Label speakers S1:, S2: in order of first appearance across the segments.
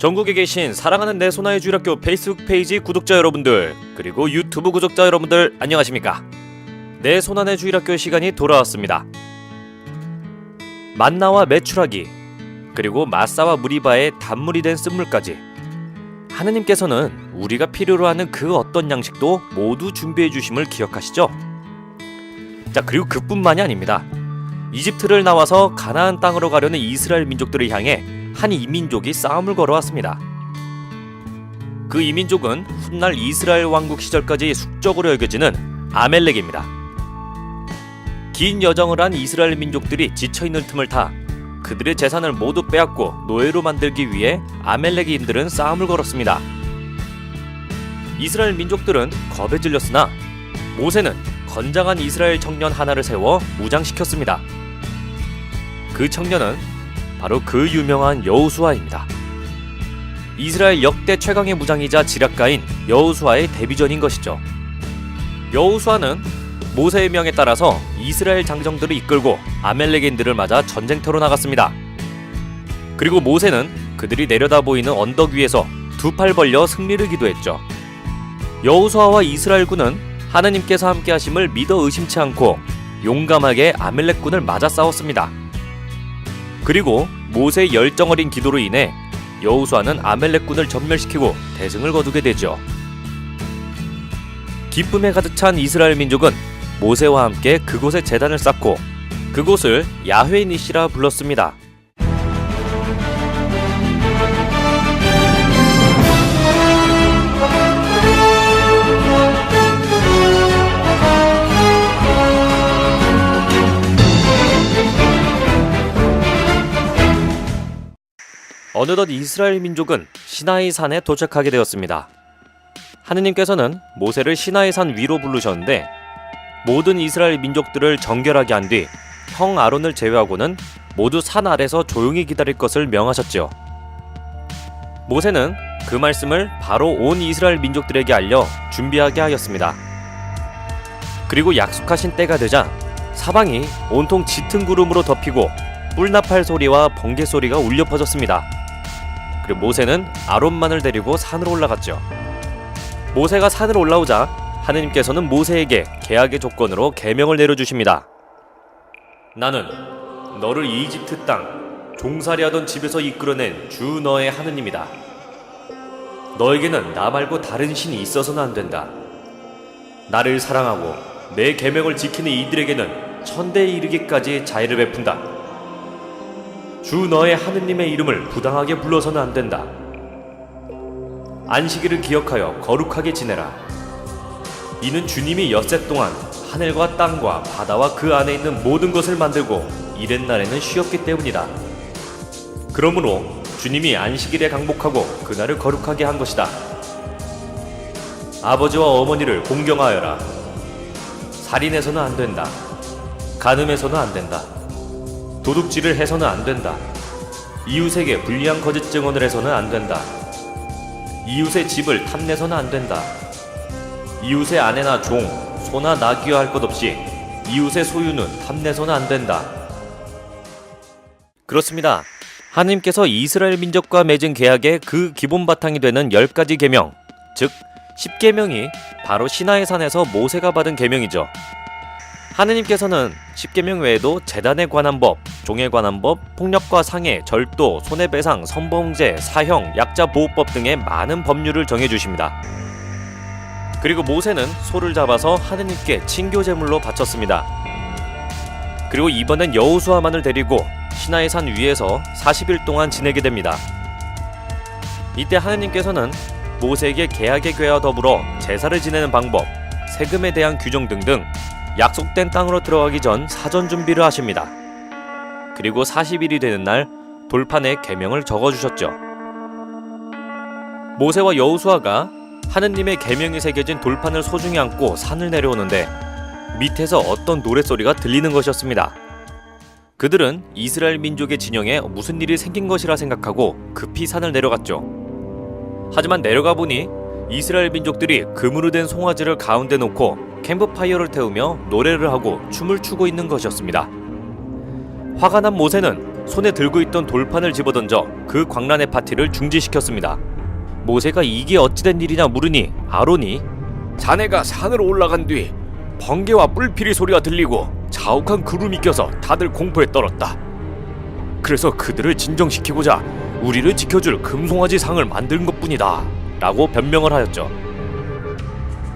S1: 전국에 계신 사랑하는 내 소나의 주일학교 페이스북 페이지 구독자 여러분들, 그리고 유튜브 구독자 여러분들 안녕하십니까? 내 소나의 주일학교 시간이 돌아왔습니다. 만나와 메추라기, 그리고 마사와 무리바의 단물이 된 쓴물까지, 하느님께서는 우리가 필요로 하는 그 어떤 양식도 모두 준비해 주심을 기억하시죠? 자, 그리고 그뿐만이 아닙니다. 이집트를 나와서 가나안 땅으로 가려는 이스라엘 민족들을 향해 한 이민족이 싸움을 걸어왔습니다. 그 이민족은 훗날 이스라엘 왕국 시절까지 숙적으로 여겨지는 아멜렉입니다. 긴 여정을 한 이스라엘 민족들이 지쳐있는 틈을 타 그들의 재산을 모두 빼앗고 노예로 만들기 위해 아멜렉인들은 싸움을 걸었습니다. 이스라엘 민족들은 겁에 질렸으나 모세는 건장한 이스라엘 청년 하나를 세워 무장시켰습니다. 그 청년은 바로 그 유명한 여호수아입니다. 이스라엘 역대 최강의 무장이자 지략가인 여호수아의 데뷔전인 것이죠. 여호수아는 모세의 명에 따라서 이스라엘 장정들을 이끌고 아멜렉인들을 맞아 전쟁터로 나갔습니다. 그리고 모세는 그들이 내려다 보이는 언덕 위에서 두 팔 벌려 승리를 기도했죠. 여호수아와 이스라엘군은 하느님께서 함께 하심을 믿어 의심치 않고 용감하게 아멜렉군을 맞아 싸웠습니다. 그리고 모세의 열정 어린 기도로 인해 여호수아는 아멜렉군을 전멸시키고 대승을 거두게 되죠. 기쁨에 가득 찬 이스라엘 민족은 모세와 함께 그곳에 제단을 쌓고 그곳을 야훼 니시라 불렀습니다. 어느덧 이스라엘 민족은 시나이 산에 도착하게 되었습니다. 하느님께서는 모세를 시나이 산 위로 부르셨는데 모든 이스라엘 민족들을 정결하게 한 뒤 형 아론을 제외하고는 모두 산 아래서 조용히 기다릴 것을 명하셨죠. 모세는 그 말씀을 바로 온 이스라엘 민족들에게 알려 준비하게 하였습니다. 그리고 약속하신 때가 되자 사방이 온통 짙은 구름으로 덮이고 뿔나팔 소리와 번개 소리가 울려 퍼졌습니다. 그리고 모세는 아론만을 데리고 산으로 올라갔죠. 모세가 산을 올라오자 하느님께서는 모세에게 계약의 조건으로 계명을 내려주십니다. 나는 너를 이집트 땅 종살이하던 집에서 이끌어낸 주 너의 하느님이다. 너에게는 나 말고 다른 신이 있어서는 안 된다. 나를 사랑하고 내 계명을 지키는 이들에게는 천대에 이르기까지 자애를 베푼다. 주 너의 하느님의 이름을 부당하게 불러서는 안 된다. 안식일을 기억하여 거룩하게 지내라. 이는 주님이 엿새 동안 하늘과 땅과 바다와 그 안에 있는 모든 것을 만들고 이른 날에는 쉬었기 때문이다. 그러므로 주님이 안식일에 강복하고 그날을 거룩하게 한 것이다. 아버지와 어머니를 공경하여라. 살인해서는 안 된다. 간음해서는 안 된다. 도둑질을 해서는 안 된다. 이웃에게 불리한 거짓 증언을 해서는 안 된다. 이웃의 집을 탐내서는 안 된다. 이웃의 아내나 종, 소나 나귀와 할 것 없이 이웃의 소유는 탐내서는 안 된다. 그렇습니다. 하느님께서 이스라엘 민족과 맺은 계약의 그 기본 바탕이 되는 10가지 계명, 즉 10계명이 바로 시나이 산에서 모세가 받은 계명이죠. 하느님께서는 10계명 외에도 제단에 관한 법, 종에 관한 법, 폭력과 상해, 절도, 손해배상, 선봉제, 사형, 약자보호법 등의 많은 법률을 정해주십니다. 그리고 모세는 소를 잡아서 하느님께 친교제물로 바쳤습니다. 그리고 이번엔 여호수아만을 데리고 시나이 산 위에서 40일 동안 지내게 됩니다. 이때 하느님께서는 모세에게 계약의 궤와 더불어 제사를 지내는 방법, 세금에 대한 규정 등등 약속된 땅으로 들어가기 전 사전 준비를 하십니다. 그리고 40일이 되는 날 돌판에 계명을 적어주셨죠. 모세와 여호수아가 하느님의 계명이 새겨진 돌판을 소중히 안고 산을 내려오는데 밑에서 어떤 노랫소리가 들리는 것이었습니다. 그들은 이스라엘 민족의 진영에 무슨 일이 생긴 것이라 생각하고 급히 산을 내려갔죠. 하지만 내려가 보니 이스라엘 민족들이 금으로 된 송아지를 가운데 놓고 캠프파이어를 태우며 노래를 하고 춤을 추고 있는 것이었습니다. 화가 난 모세는 손에 들고 있던 돌판을 집어던져 그 광란의 파티를 중지시켰습니다. 모세가 이게 어찌된 일이냐 물으니 아론이 자네가 산으로 올라간 뒤 번개와 뿔피리 소리가 들리고 자욱한 구름이 껴서 다들 공포에 떨었다. 그래서 그들을 진정시키고자 우리를 지켜줄 금송아지 상을 만든 것뿐이다 라고 변명을 하였죠.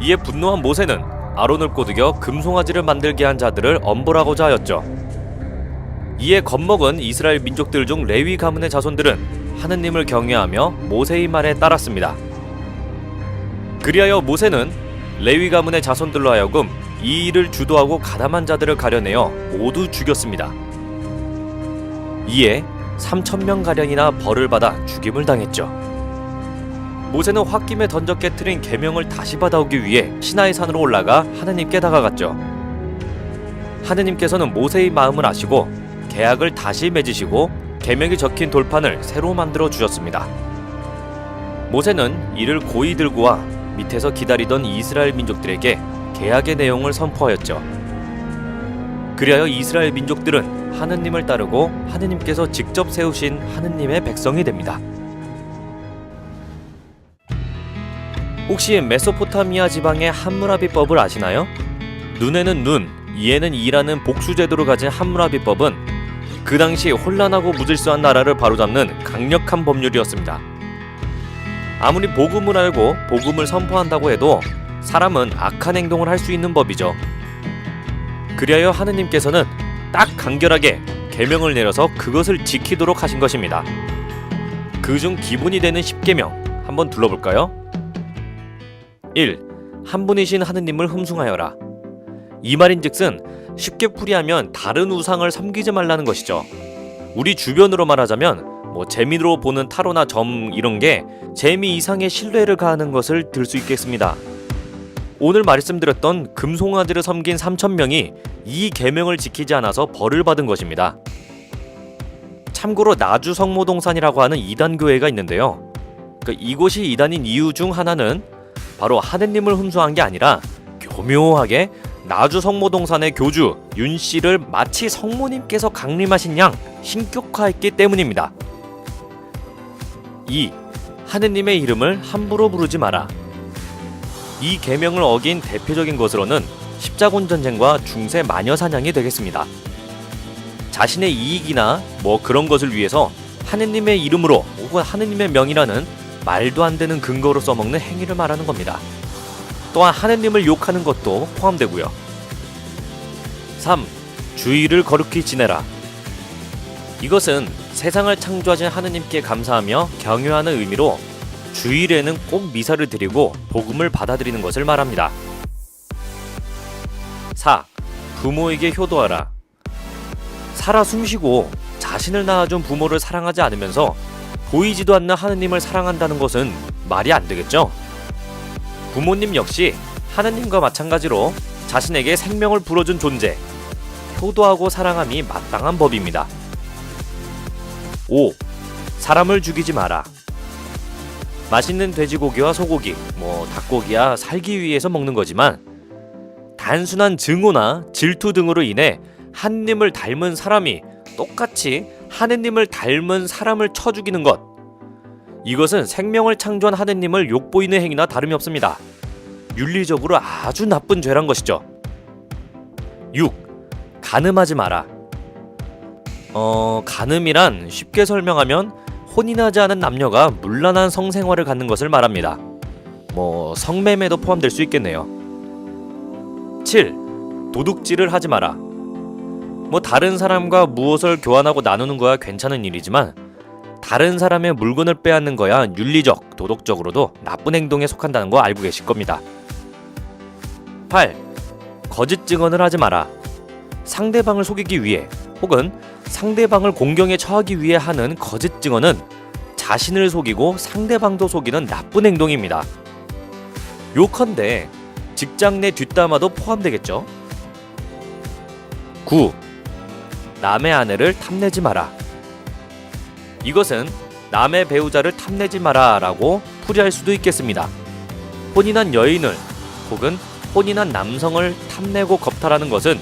S1: 이에 분노한 모세는 아론을 꼬드겨 금송아지를 만들게 한 자들을 엄벌하고자 하였죠. 이에 겁먹은 이스라엘 민족들 중 레위 가문의 자손들은 하느님을 경외하며 모세의 말에 따랐습니다. 그리하여 모세는 레위 가문의 자손들로 하여금 이 일을 주도하고 가담한 자들을 가려내어 모두 죽였습니다. 이에 3,000명가량이나 벌을 받아 죽임을 당했죠. 모세는 홧김에 던져 깨트린 계명을 다시 받아오기 위해 시나이 산으로 올라가 하느님께 다가갔죠. 하느님께서는 모세의 마음을 아시고 계약을 다시 맺으시고 계명이 적힌 돌판을 새로 만들어 주셨습니다. 모세는 이를 고이 들고 와 밑에서 기다리던 이스라엘 민족들에게 계약의 내용을 선포하였죠. 그리하여 이스라엘 민족들은 하느님을 따르고 하느님께서 직접 세우신 하느님의 백성이 됩니다. 혹시 메소포타미아 지방의 함무라비법을 아시나요? 눈에는 눈, 이에는 이라는 복수제도를 가진 함무라비법은 그 당시 혼란하고 무질서한 나라를 바로잡는 강력한 법률이었습니다. 아무리 복음을 알고 복음을 선포한다고 해도 사람은 악한 행동을 할 수 있는 법이죠. 그리하여 하느님께서는 딱 간결하게 계명을 내려서 그것을 지키도록 하신 것입니다. 그중 기본이 되는 10계명 한번 둘러볼까요? 1. 한 분이신 하느님을 흠숭하여라. 이 말인즉슨 쉽게 풀이하면 다른 우상을 섬기지 말라는 것이죠. 우리 주변으로 말하자면 재미로 보는 타로나 점 이런 게 재미 이상의 신뢰를 가하는 것을 들 수 있겠습니다. 오늘 말씀드렸던 금송아지를 섬긴 3,000명이 이 계명을 지키지 않아서 벌을 받은 것입니다. 참고로 나주 성모동산이라고 하는 이단교회가 있는데요. 이곳이 이단인 이유 중 하나는 바로 하느님을 흠수한 게 아니라 교묘하게 나주 성모동산의 교주 윤씨를 마치 성모님께서 강림하신 양 신격화했기 때문입니다. 2. 하느님의 이름을 함부로 부르지 마라. 이 계명을 어긴 대표적인 것으로는 십자군 전쟁과 중세 마녀 사냥이 되겠습니다. 자신의 이익이나 그런 것을 위해서 하느님의 이름으로 혹은 하느님의 명이라는 말도 안 되는 근거로 써먹는 행위를 말하는 겁니다. 또한 하느님을 욕하는 것도 포함되고요. 3. 주의를 거룩히 지내라. 이것은 세상을 창조하신 하느님께 감사하며 경외하는 의미로 주일에는 꼭 미사를 드리고 복음을 받아들이는 것을 말합니다. 4. 부모에게 효도하라. 살아 숨쉬고 자신을 낳아준 부모를 사랑하지 않으면서 보이지도 않는 하느님을 사랑한다는 것은 말이 안 되겠죠? 부모님 역시 하느님과 마찬가지로 자신에게 생명을 불어준 존재, 효도하고 사랑함이 마땅한 법입니다. 5. 사람을 죽이지 마라. 맛있는 돼지고기와 소고기, 닭고기야 살기 위해서 먹는 거지만 단순한 증오나 질투 등으로 인해 하느님을 닮은 사람이 똑같이 하느님을 닮은 사람을 쳐 죽이는 것, 이것은 생명을 창조한 하느님을 욕보이는 행위나 다름이 없습니다. 윤리적으로 아주 나쁜 죄란 것이죠. 6. 간음하지 마라. 간음이란 쉽게 설명하면 혼인하지 않은 남녀가 문란한 성생활을 갖는 것을 말합니다. 성매매도 포함될 수 있겠네요. 7. 도둑질을 하지 마라. 다른 사람과 무엇을 교환하고 나누는 거야 괜찮은 일이지만 다른 사람의 물건을 빼앗는 거야 윤리적, 도덕적으로도 나쁜 행동에 속한다는 거 알고 계실 겁니다. 8. 거짓 증언을 하지 마라. 상대방을 속이기 위해 혹은 상대방을 공경에 처하기 위해 하는 거짓 증언은 자신을 속이고 상대방도 속이는 나쁜 행동입니다. 요컨대 직장 내 뒷담화도 포함되겠죠. 9. 남의 아내를 탐내지 마라. 이것은 남의 배우자를 탐내지 마라 라고 풀이할 수도 있겠습니다. 혼인한 여인을 혹은 혼인한 남성을 탐내고 겁탈하는 것은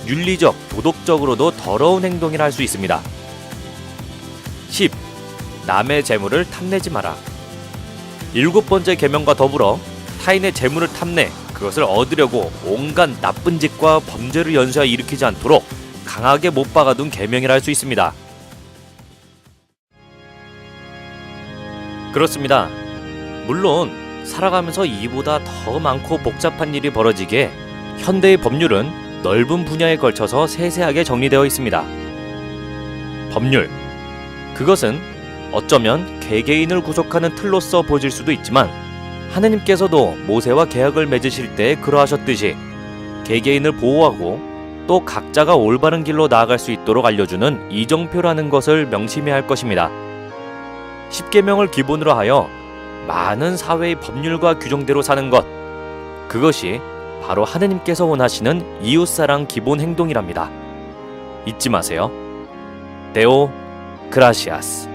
S1: 윤리적, 도덕적으로도 더러운 행동이라 할 수 있습니다. 10. 남의 재물을 탐내지 마라. 7번째 계명과 더불어 타인의 재물을 탐내 그것을 얻으려고 온갖 나쁜 짓과 범죄를 연쇄하 일으키지 않도록 강하게 못 박아둔 계명이라 할 수 있습니다. 그렇습니다. 물론 살아가면서 이보다 더 많고 복잡한 일이 벌어지기에 현대의 법률은 넓은 분야에 걸쳐서 세세하게 정리되어 있습니다. 법률, 그것은 어쩌면 개개인을 구속하는 틀로서 보질 수도 있지만 하느님께서도 모세와 계약을 맺으실 때 그러하셨듯이 개개인을 보호하고 또 각자가 올바른 길로 나아갈 수 있도록 알려주는 이정표라는 것을 명심해야 할 것입니다. 십계명을 기본으로 하여 많은 사회의 법률과 규정대로 사는 것, 그것이 바로 하느님께서 원하시는 이웃사랑 기본 행동이랍니다. 잊지 마세요. 데오 그라시아스.